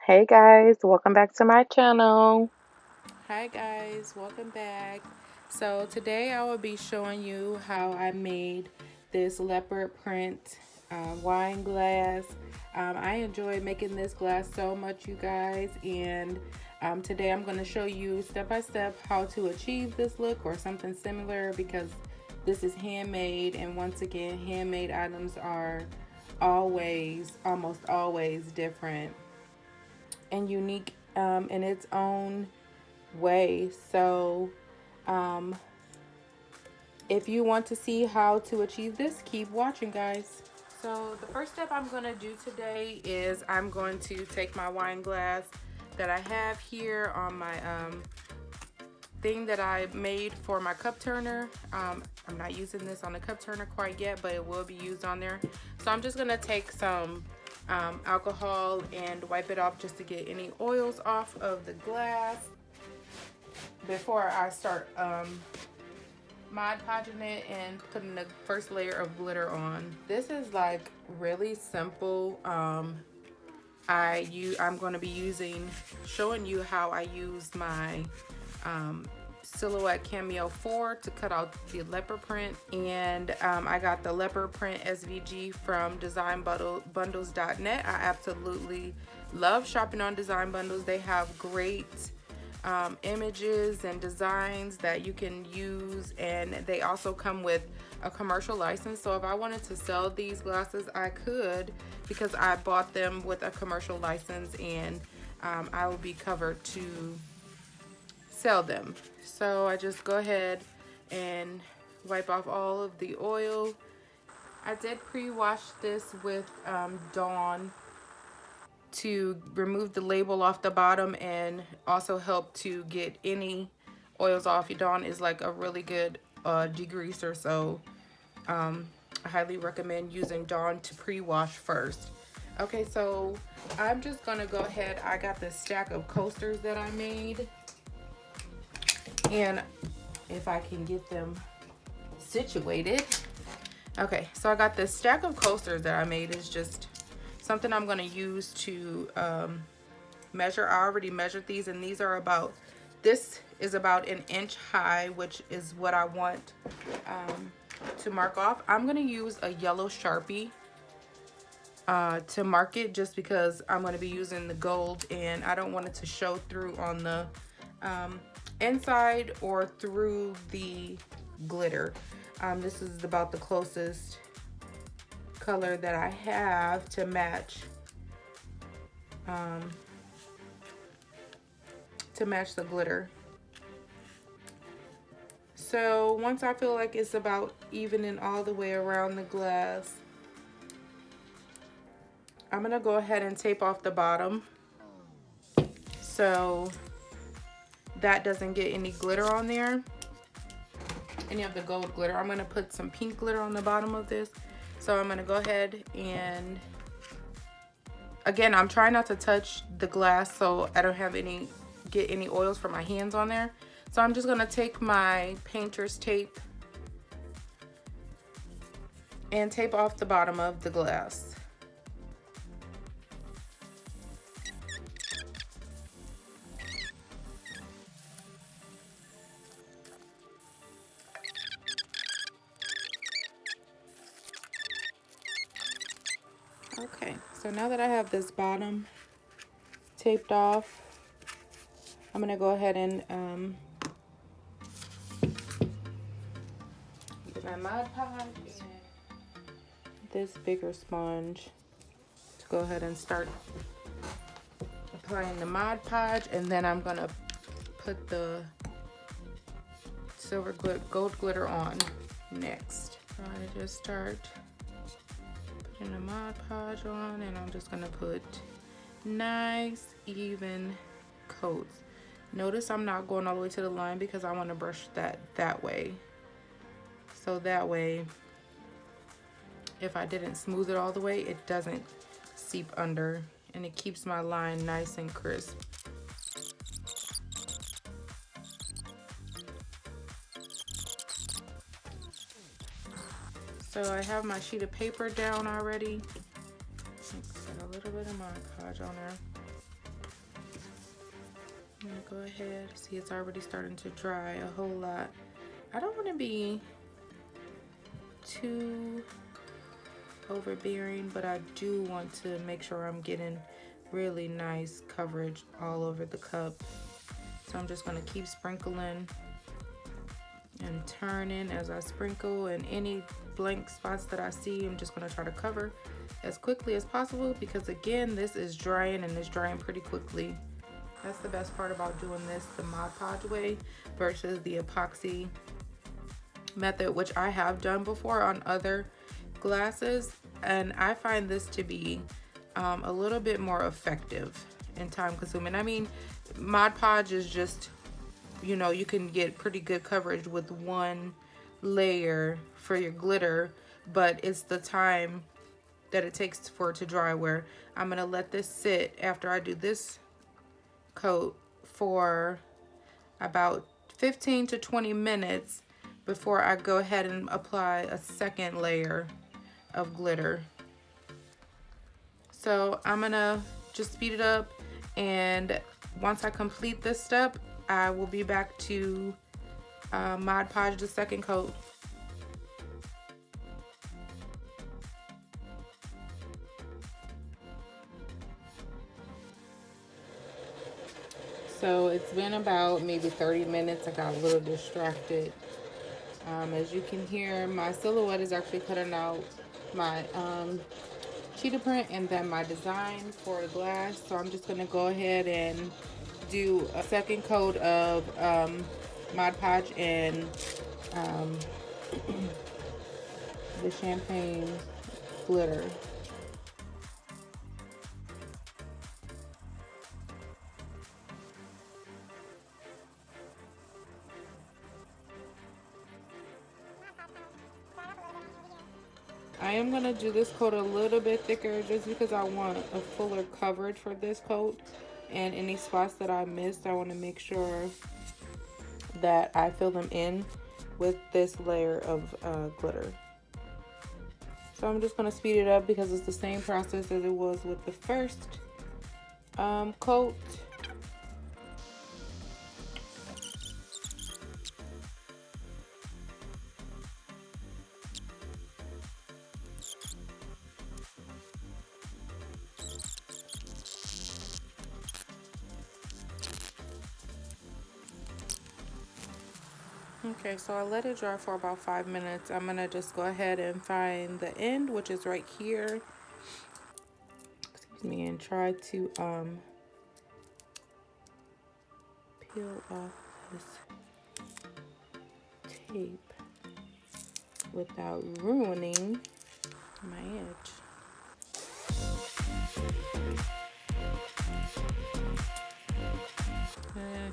Hey guys, welcome back to my channel. Hi guys, welcome back. So today I will be showing you how I made this leopard print wine glass. I enjoy making this glass so much, you guys, and today I'm going to show you step by step how to achieve this look or something similar, because this is handmade, and once again, handmade items are almost always different and unique in its own way. So, um, if you want to see how to achieve this, keep watching, guys. So, the first step I'm going to do today is I'm going to take my wine glass that I have here on my thing that I made for my cup turner. I'm not using this on the cup turner quite yet, but it will be used on there. So, I'm just going to take some alcohol and wipe it off just to get any oils off of the glass before I start Mod Podging it and putting the first layer of glitter on. This is like really simple. I'm going to be showing you how I use my Silhouette Cameo 4 to cut out the leopard print, and I got the leopard print SVG from designbundles.net. I absolutely love shopping on Design Bundles. They have great images and designs that you can use, and they also come with a commercial license. So if I wanted to sell these glasses, I could, because I bought them with a commercial license, and I will be covered to sell them. So I just go ahead and wipe off all of the oil. I did pre-wash this with Dawn to remove the label off the bottom and also help to get any oils off. Dawn is like a really good degreaser, so I highly recommend using Dawn to pre-wash first. Okay, so I'm just gonna go ahead. I got this stack of coasters that I made, and if I can get them situated. Okay, so I got this stack of coasters that I made. It's just something I'm going to use to measure. I already measured these, and these are this is about 1 inch high, which is what I want to mark off. I'm going to use a yellow Sharpie to mark it, just because I'm going to be using the gold and I don't want it to show through on the inside or through the glitter. This is about the closest color that I have to match the glitter. So once I feel like it's about evening all the way around the glass, I'm gonna go ahead and tape off the bottom so that doesn't get any glitter on there, any of the gold glitter. I'm gonna put some pink glitter on the bottom of this. So I'm gonna go ahead and, again, I'm trying not to touch the glass so I don't have get any oils from my hands on there. So I'm just gonna take my painter's tape and tape off the bottom of the glass. Okay, so now that I have this bottom taped off, I'm gonna go ahead and get my Mod Podge and this bigger sponge to go ahead and start applying the Mod Podge, and then I'm gonna put the gold glitter on next. So I just start putting the Mod Podge on, and I'm just gonna put nice even coats. Notice I'm not going all the way to the line because I want to brush that way. So that way, if I didn't smooth it all the way, it doesn't seep under, and it keeps my line nice and crisp. So I have my sheet of paper down already. Put a little bit of Mod Podge on there. I'm gonna go ahead, see it's already starting to dry a whole lot. I don't want to be too overbearing, but I do want to make sure I'm getting really nice coverage all over the cup. So I'm just gonna keep sprinkling and turning as I sprinkle, and any blank spots that I see, I'm just gonna try to cover as quickly as possible, because again, this is drying and it's drying pretty quickly. That's the best part about doing this the Mod Podge way versus the epoxy method, which I have done before on other glasses, and I find this to be a little bit more effective and time consuming. I mean, Mod Podge is just, you know, you can get pretty good coverage with one layer for your glitter, but it's the time that it takes for it to dry, where I'm gonna let this sit after I do this coat for about 15 to 20 minutes before I go ahead and apply a second layer of glitter. So I'm gonna just speed it up, and once I complete this step, I will be back to Mod Podge the second coat. So it's been about maybe 30 minutes. I got a little distracted. As you can hear, my silhouette is actually cutting out my cheetah print and then my design for the glass. So I'm just gonna go ahead and do a second coat of Mod Podge and um, the champagne glitter. I am gonna do this coat a little bit thicker just because I want a fuller coverage for this coat, and any spots that I missed, I want to make sure that I fill them in with this layer of glitter. So I'm just gonna speed it up because it's the same process as it was with the first coat. Okay, so I let it dry for about 5 minutes. I'm gonna just go ahead and find the end, which is right here. Excuse me, and try to peel off this tape without ruining my edge.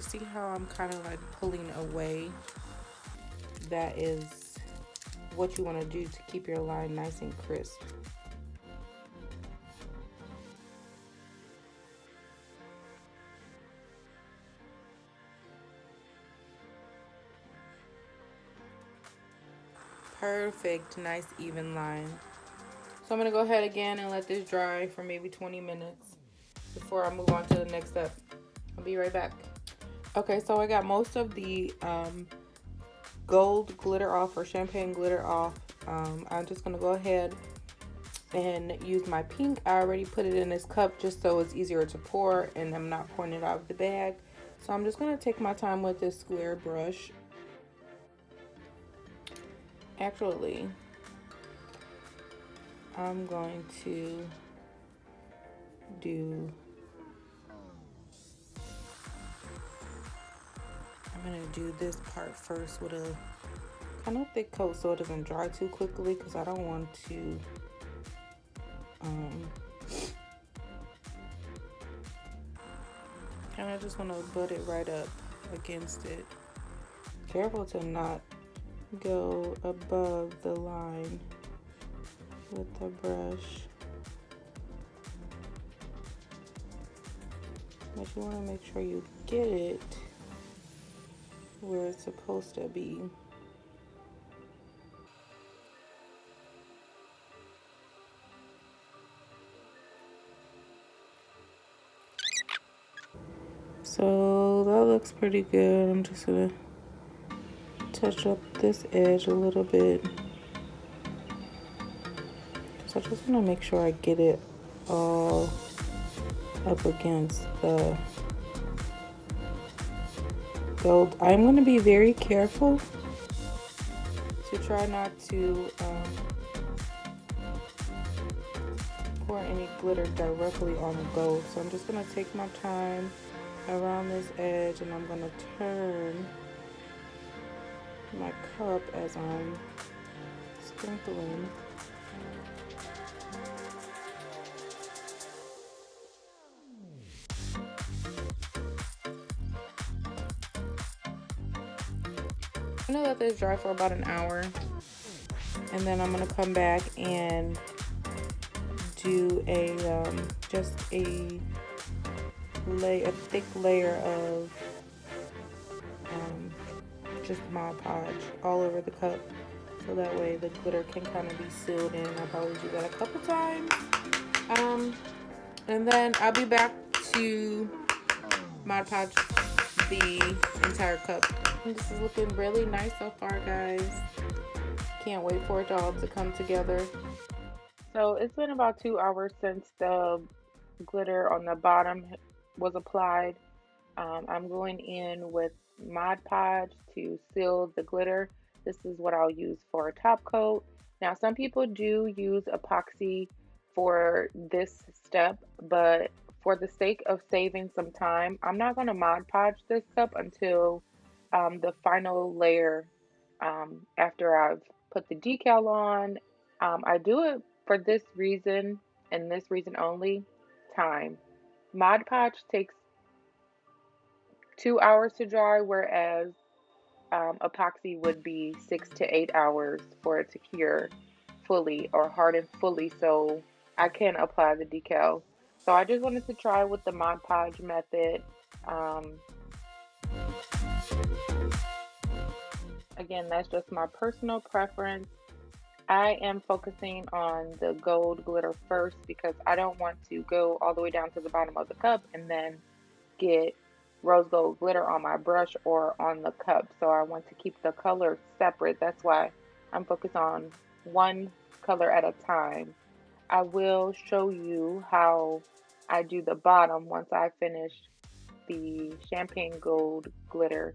See how I'm kind of like pulling away? That is what you want to do to keep your line nice and crisp. Perfect, nice even line. So I'm gonna go ahead again and let this dry for maybe 20 minutes before I move on to the next step. I'll be right back. Okay, so I got most of the gold glitter off, or champagne glitter off. I'm just gonna go ahead and use my pink. I already put it in this cup just so it's easier to pour, and I'm not pouring it out of the bag. So I'm just gonna take my time with this square brush. Actually, I'm going to do this part first with a kind of thick coat so it doesn't dry too quickly, because I don't want to kind of just want to butt it right up against it. Careful to not go above the line with the brush, but you want to make sure you get it where it's supposed to be. So that looks pretty good. I'm just gonna touch up this edge a little bit. So I just want to make sure I get it all up against the gold. I'm going to be very careful to try not to pour any glitter directly on the gold. So I'm just going to take my time around this edge, and I'm going to turn my cup as I'm sprinkling. I'm gonna let this dry for about an hour, and then I'm gonna come back and do a just a thick layer of just Mod Podge all over the cup, so that way the glitter can kind of be sealed in. I'll probably do that a couple times, and then I'll be back to Mod Podge the entire cup. And this is looking really nice so far, guys. Can't wait for it all to come together. So it's been about 2 hours since the glitter on the bottom was applied. I'm going in with Mod Podge to seal the glitter. This is what I'll use for a top coat. Now, some people do use epoxy for this step, but for the sake of saving some time, I'm not going to Mod Podge this cup until the final layer after I've put the decal on. I do it for this reason and this reason only: time. Mod Podge takes 2 hours to dry, whereas epoxy would be 6 to 8 hours for it to cure fully or harden fully, so I can apply the decal. So I just wanted to try with the Mod Podge method. Um, Again, that's just my personal preference. I am focusing on the gold glitter first because I don't want to go all the way down to the bottom of the cup and then get rose gold glitter on my brush or on the cup. So I want to keep the colors separate. That's why I'm focused on one color at a time. I will show you how I do the bottom once I finish the champagne gold glitter.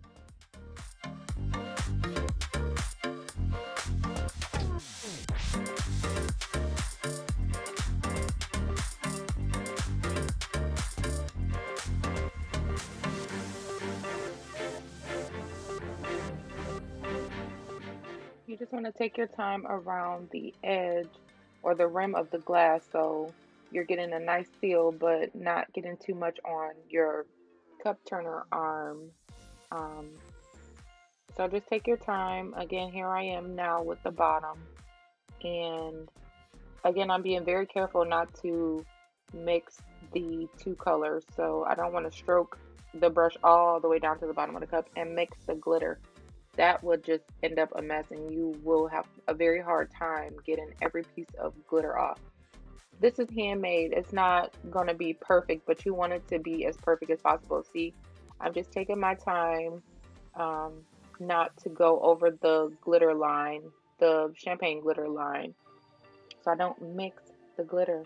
You just want to take your time around the edge or the rim of the glass so you're getting a nice seal but not getting too much on your cup turner arm. Um, so just take your time. Again, here I am now with the bottom. And again, I'm being very careful not to mix the two colors. So I don't want to stroke the brush all the way down to the bottom of the cup and mix the glitter. That would just end up a mess and you will have a very hard time getting every piece of glitter off. This is handmade. It's not going to be perfect, but you want it to be as perfect as possible. See, I'm just taking my time um, not to go over the glitter line, the champagne glitter line, so I don't mix the glitter.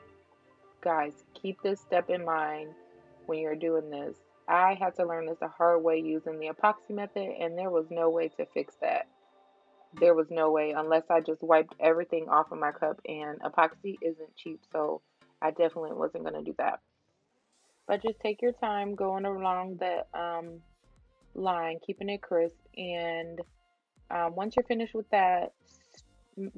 Guys, keep this step in mind when you're doing this. I had to learn this the hard way using the epoxy method, and there was no way to fix that. There was no way unless I just wiped everything off of my cup, and epoxy isn't cheap, so I definitely wasn't going to do that. But just take your time going along the line, keeping it crisp, and once you're finished with that,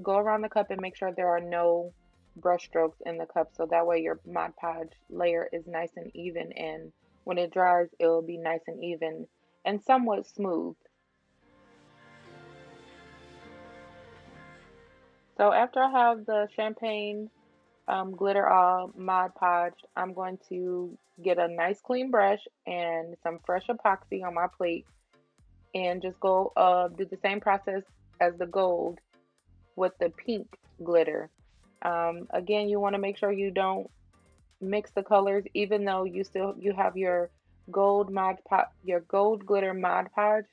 go around the cup and make sure there are no brush strokes in the cup, so that way your Mod Podge layer is nice and even, and when it dries it will be nice and even and somewhat smooth. So after I have the champagne glitter all Mod Podged, I'm going to get a nice clean brush and some fresh epoxy on my plate and just go do the same process as the gold with the pink glitter. Again, you want to make sure you don't mix the colors, even though you have your your gold glitter Mod Podge,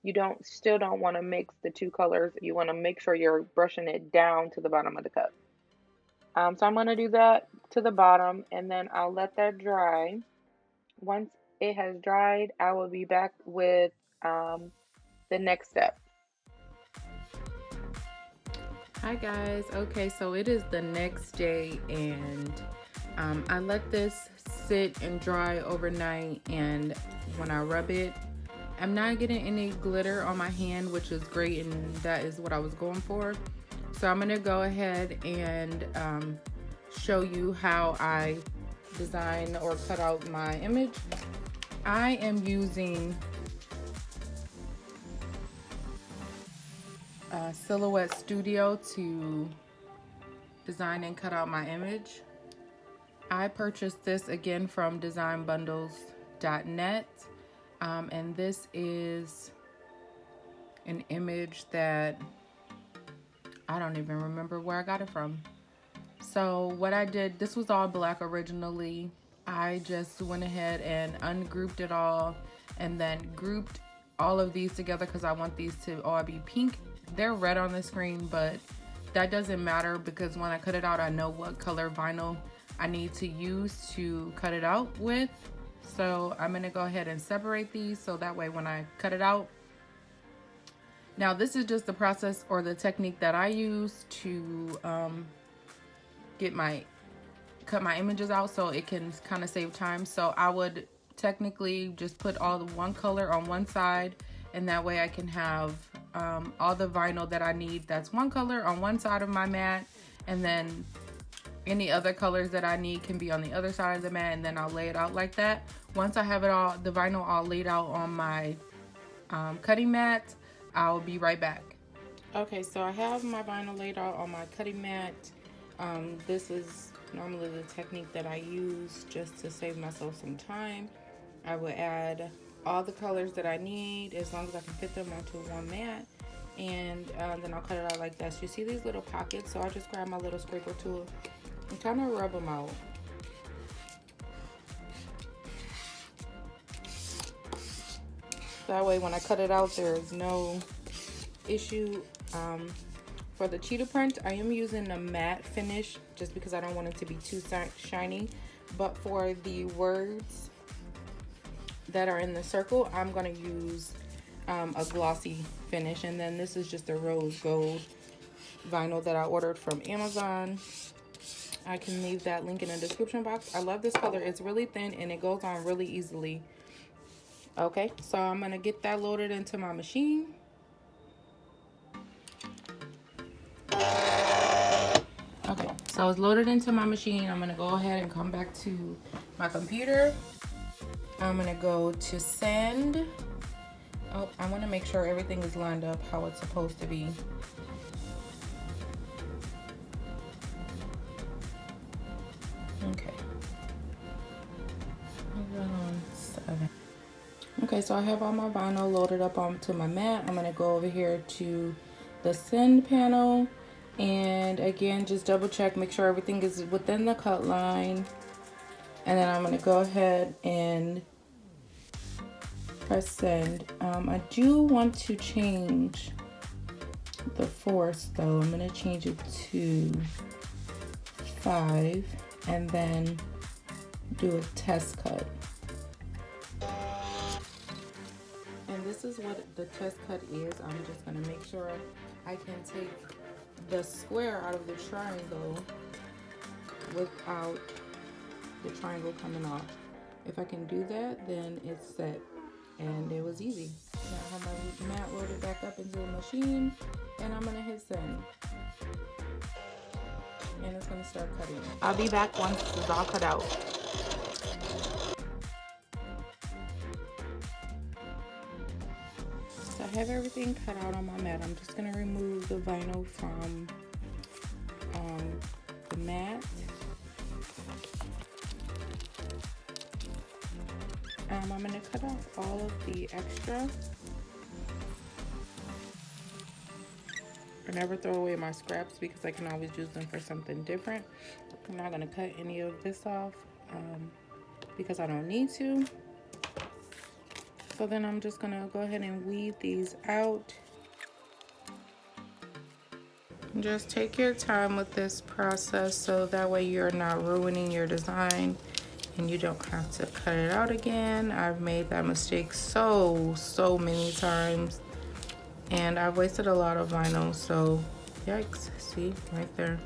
you don't still don't want to mix the two colors. You want to make sure you're brushing it down to the bottom of the cup. So I'm going to do that to the bottom, and then I'll let that dry. Once it has dried, I will be back with the next step. Hi guys. Okay, so it is the next day, and I let this sit and dry overnight, and when I rub it, I'm not getting any glitter on my hand, which is great, and that is what I was going for. So I'm gonna go ahead and show you how I design or cut out my image. I am using Silhouette Studio to design and cut out my image. I purchased this again from designbundles.net, and this is an image that I don't even remember where I got it from. So what I did, this was all black originally. I just went ahead and ungrouped it all and then grouped all of these together because I want these to all be pink. They're red on the screen, but that doesn't matter because when I cut it out, I know what color vinyl I need to use to cut it out with. So I'm gonna go ahead and separate these so that way when I cut it out. Now this is just the process or the technique that I use to cut my images out so it can kind of save time. So I would technically just put all the one color on one side, and that way I can have all the vinyl that I need that's one color on one side of my mat, and then any other colors that I need can be on the other side of the mat, and then I'll lay it out like that. Once I have it all, the vinyl all laid out on my cutting mat, I'll be right back. Okay, so I have my vinyl laid out on my cutting mat. This is normally the technique that I use just to save myself some time. I will add all the colors that I need as long as I can fit them onto one mat, and then I'll cut it out like this. You see these little pockets, so I'll just grab my little scraper tool and kind of rub them out. That way when I cut it out, there is no issue. For the cheetah print, I am using a matte finish just because I don't want it to be too shiny. But for the words that are in the circle, I'm going to use a glossy finish. And then this is just a rose gold vinyl that I ordered from Amazon. I can leave that link in the description box. I love this color. It's really thin and it goes on really easily. Okay, so I'm going to get that loaded into my machine. Okay, so it's loaded into my machine. I'm gonna go ahead and come back to my computer. I'm gonna go to send. Oh, I wanna make sure everything is lined up how it's supposed to be. Okay. Okay, so I have all my vinyl loaded up onto my mat. I'm gonna go over here to the send panel. And again, just double check, make sure everything is within the cut line. And then I'm going to go ahead and press send. I do want to change the force though. I'm going to change it to 5 and then do a test cut. And this is what the test cut is. I'm just going to make sure I can take the square out of the triangle without the triangle coming off. If I can do that, then it's set, and it was easy. Now I have my mat loaded back up into the machine, and I'm gonna hit send, and it's gonna start cutting. I'll be back once it's all cut out. So I have everything cut out on my mat. I'm just gonna remove the vinyl from the mat. I'm gonna cut off all of the extra. I never throw away my scraps because I can always use them for something different. I'm not gonna cut any of this off because I don't need to. So then I'm just gonna go ahead and weed these out. Just take your time with this process so that way you're not ruining your design and you don't have to cut it out again. I've made that mistake so many times and I've wasted a lot of vinyl, so yikes. See, right there.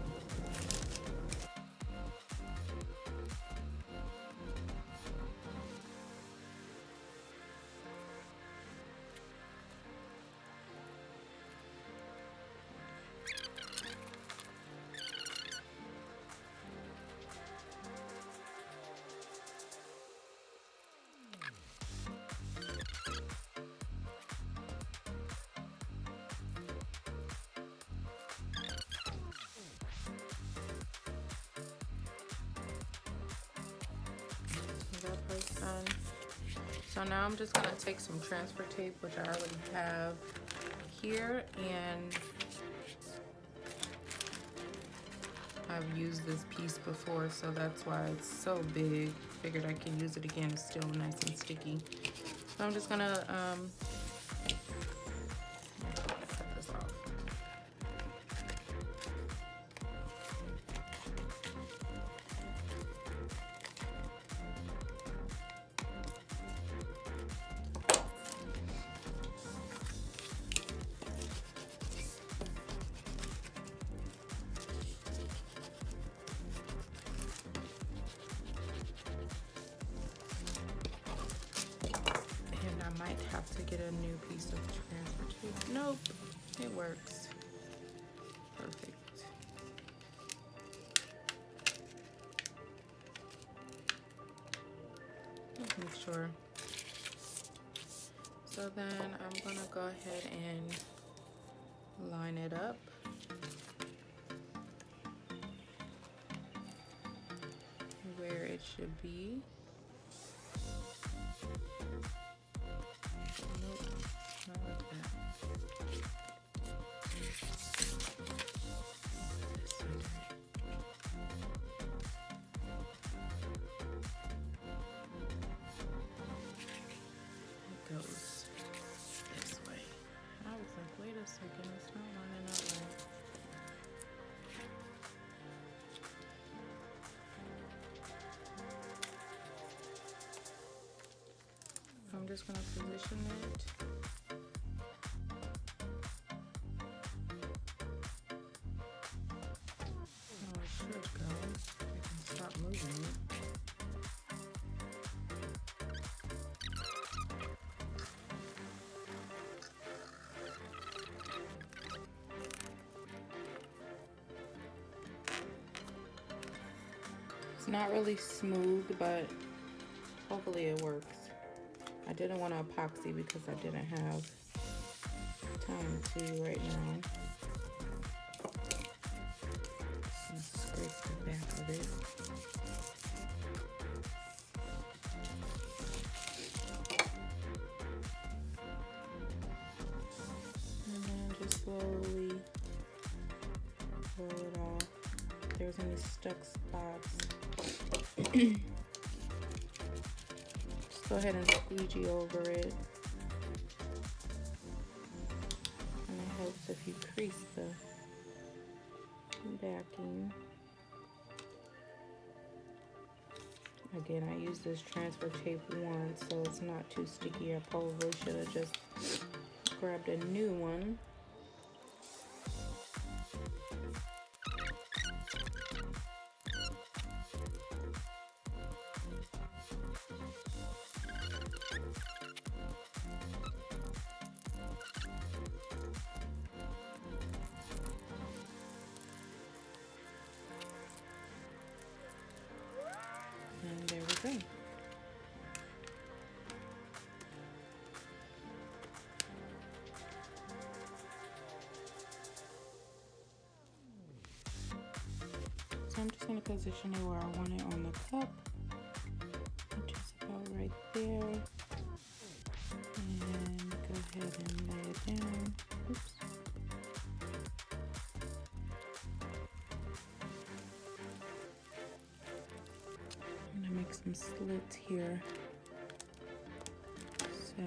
That part's done. So now I'm just gonna take some transfer tape, which I already have here, and I've used this piece before, so that's why it's so big. Figured I can use it again. It's still nice and sticky. So I'm just gonna cut this off. And I might have to get a new piece of transfer tape. Nope, it works. Perfect. Just make sure. So then I'm gonna go ahead and line it up. Where it should be. Nope, not like that. It goes this way. I was like, wait a second, it's not lining up right. I'm just gonna position it. Oh, it should go. I can stop moving it. It's not really smooth, but hopefully it works. I didn't want to epoxy because I didn't have time to right now. Scrape the back of it. And then just slowly roll it off. If there's any stuck spots, just go ahead and squeegee over it. And it helps if you crease the backing. Again, I used this transfer tape once, so it's not too sticky. I probably should have just grabbed a new one. And there we go. So I'm just going to position it where I want it on the cup, which is about right there. And go ahead and lay it down. Oops. I'm going to make some slits here so so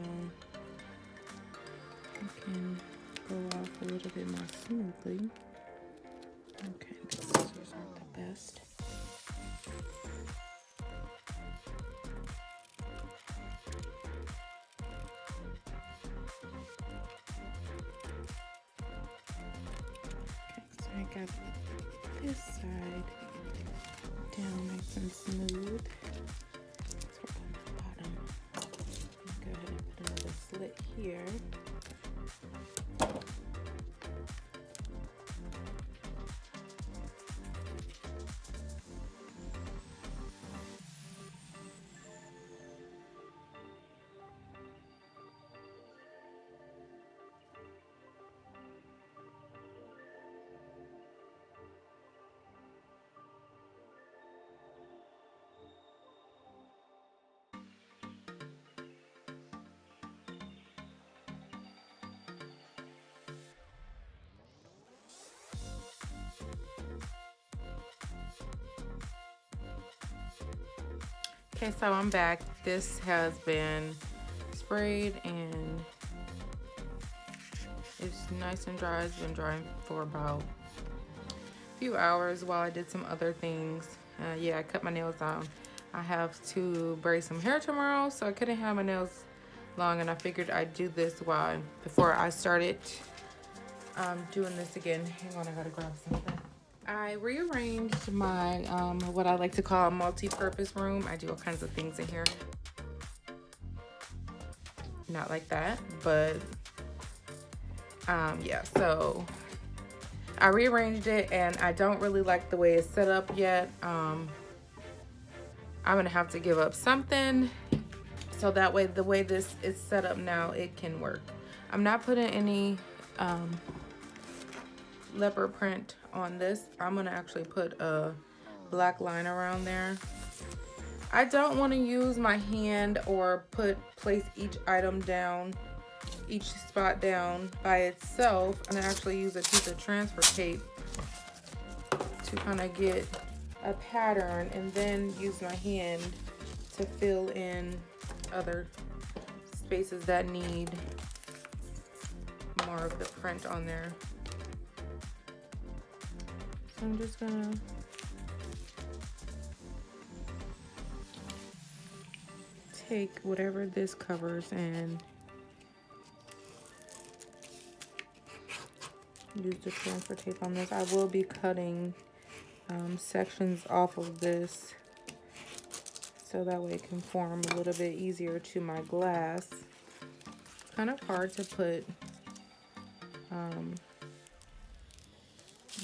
it can go off a little bit more smoothly. Okay, the scissors aren't the best. Okay, so I got this side down nice and smooth. Let's work on the bottom. Go ahead and put another slit here. Okay, so I'm back. This has been sprayed and it's nice and dry. It's been drying for about a few hours while I did some other things. Yeah, I cut my nails down. I have to braid some hair tomorrow, so I couldn't have my nails long, and I figured I'd do this before I started doing this again. Hang on, I gotta grab something. I rearranged my what I like to call a multi-purpose room. I do all kinds of things in here. Not like that, but yeah, so I rearranged it and I don't really like the way it's set up yet. I'm gonna have to give up something so that way the way this is set up now, it can work. I'm not putting any leopard print on this. I'm gonna actually put a black line around there. I don't want to use my hand or place each item down, each spot down by itself. I'm gonna actually use a piece of transfer tape to kind of get a pattern and then use my hand to fill in other spaces that need more of the print on there. So I'm just gonna take whatever this covers and use the transfer tape on this. I will be cutting sections off of this so that way it can form a little bit easier to my glass. It's kind of hard to put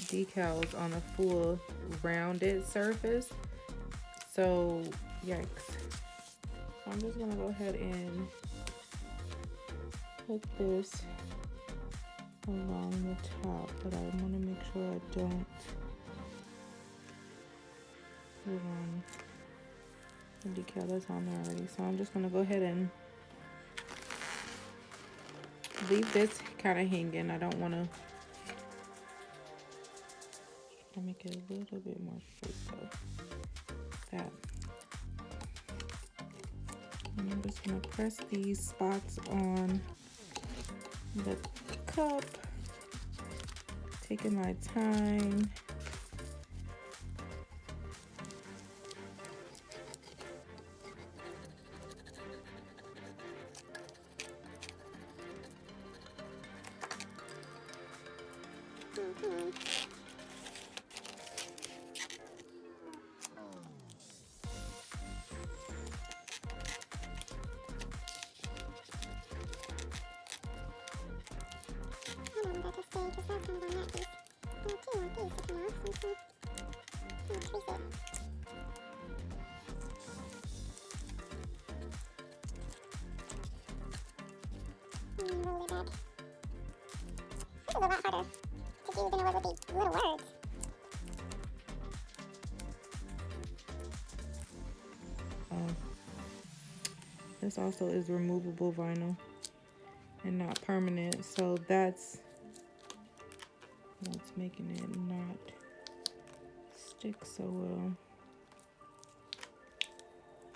decals on a full rounded surface, so yikes. So I'm just gonna go ahead and put this along the top, but I want to make sure I don't put on the decal that's on there already. So I'm just gonna go ahead and leave this kind of hanging. I don't want to make it a little bit more straight, so that. And I'm just gonna press these spots on the cup, taking my time. Really bad. This is a lot harder to do than it was with these little words. This also is removable vinyl and not permanent, so that's what's making it not stick so well.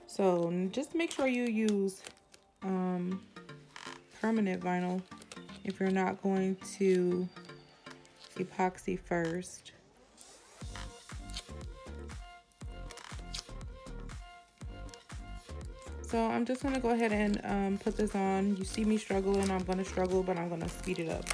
So just make sure you use um, permanent vinyl if you're not going to epoxy first. So I'm just gonna go ahead and put this on. You see me struggling, I'm gonna struggle, but I'm gonna speed it up.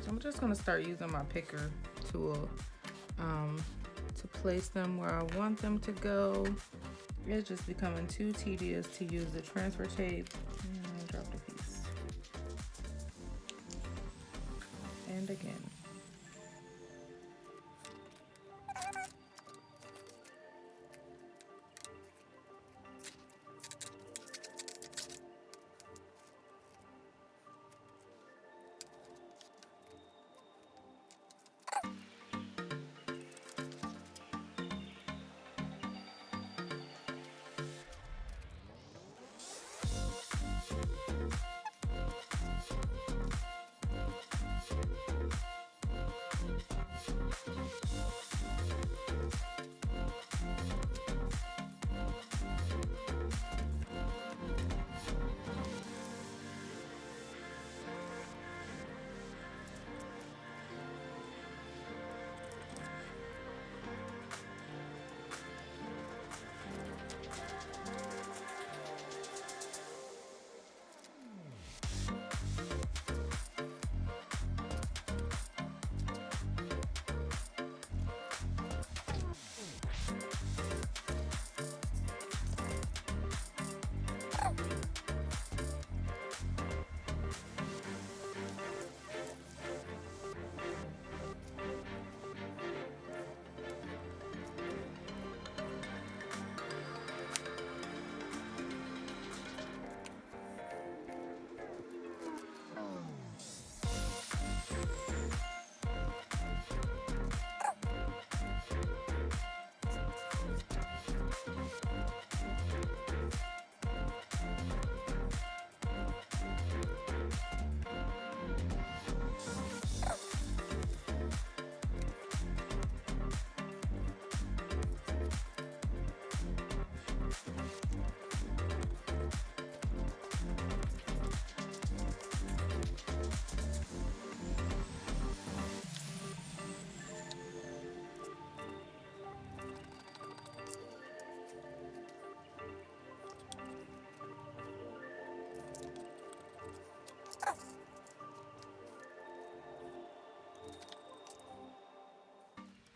So I'm just gonna start using my picker tool to place them where I want them to go. It's just becoming too tedious to use the transfer tape. And I dropped a piece. And again.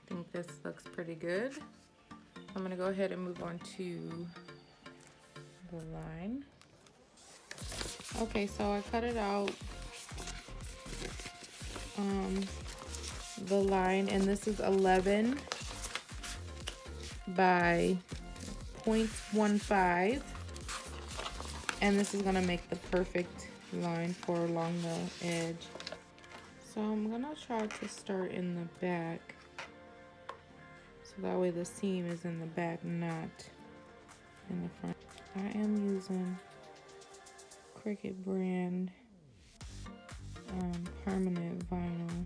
I think this looks pretty good. I'm gonna go ahead and move on to the line. Okay, so I cut it out, the line, and this is 11 by 0.15, and this is gonna make the perfect line for along the edge. So I'm gonna try to start in the back, so that way the seam is in the back, not in the front. I am using Cricut brand permanent vinyl.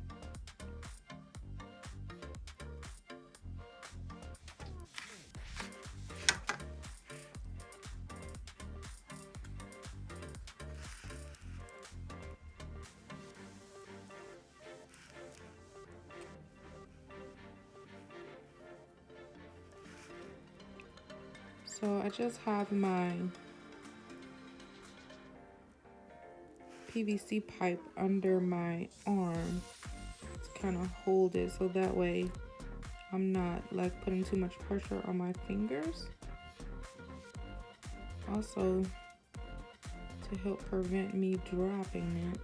So I just have my PVC pipe under my arm to kind of hold it so that way I'm not like putting too much pressure on my fingers. Also to help prevent me dropping it.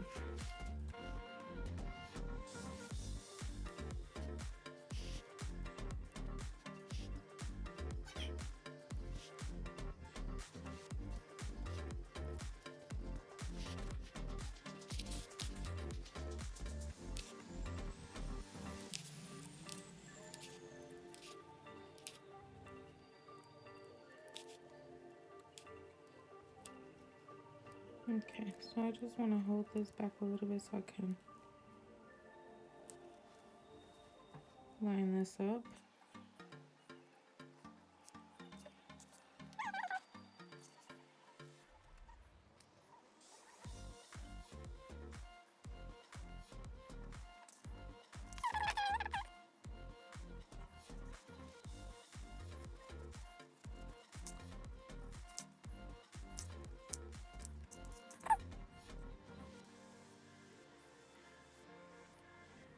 Okay, so I just want to hold this back a little bit so I can line this up.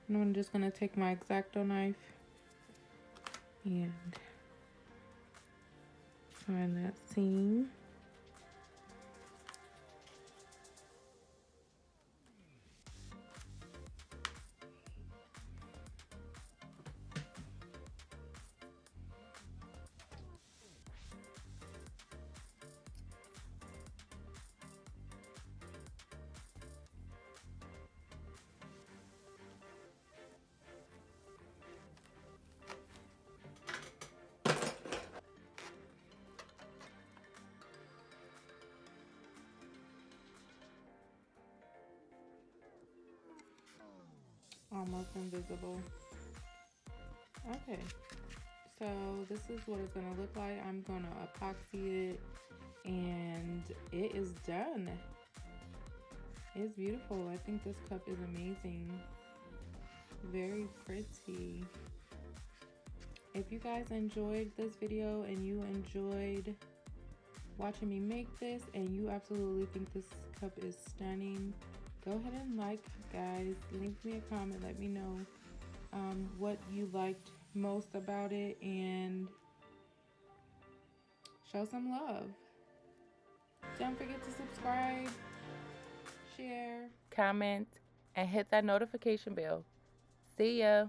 And I'm just going to take my X-Acto knife and find that seam. Almost invisible. Okay, so this is what it's gonna look like. I'm gonna epoxy it and it is done. It's beautiful. I think this cup is amazing. Very pretty. If you guys enjoyed this video and you enjoyed watching me make this and you absolutely think this cup is stunning, go ahead and like, guys. Leave me a comment. Let me know what you liked most about it and show some love. Don't forget to subscribe, share, comment, and hit that notification bell. See ya.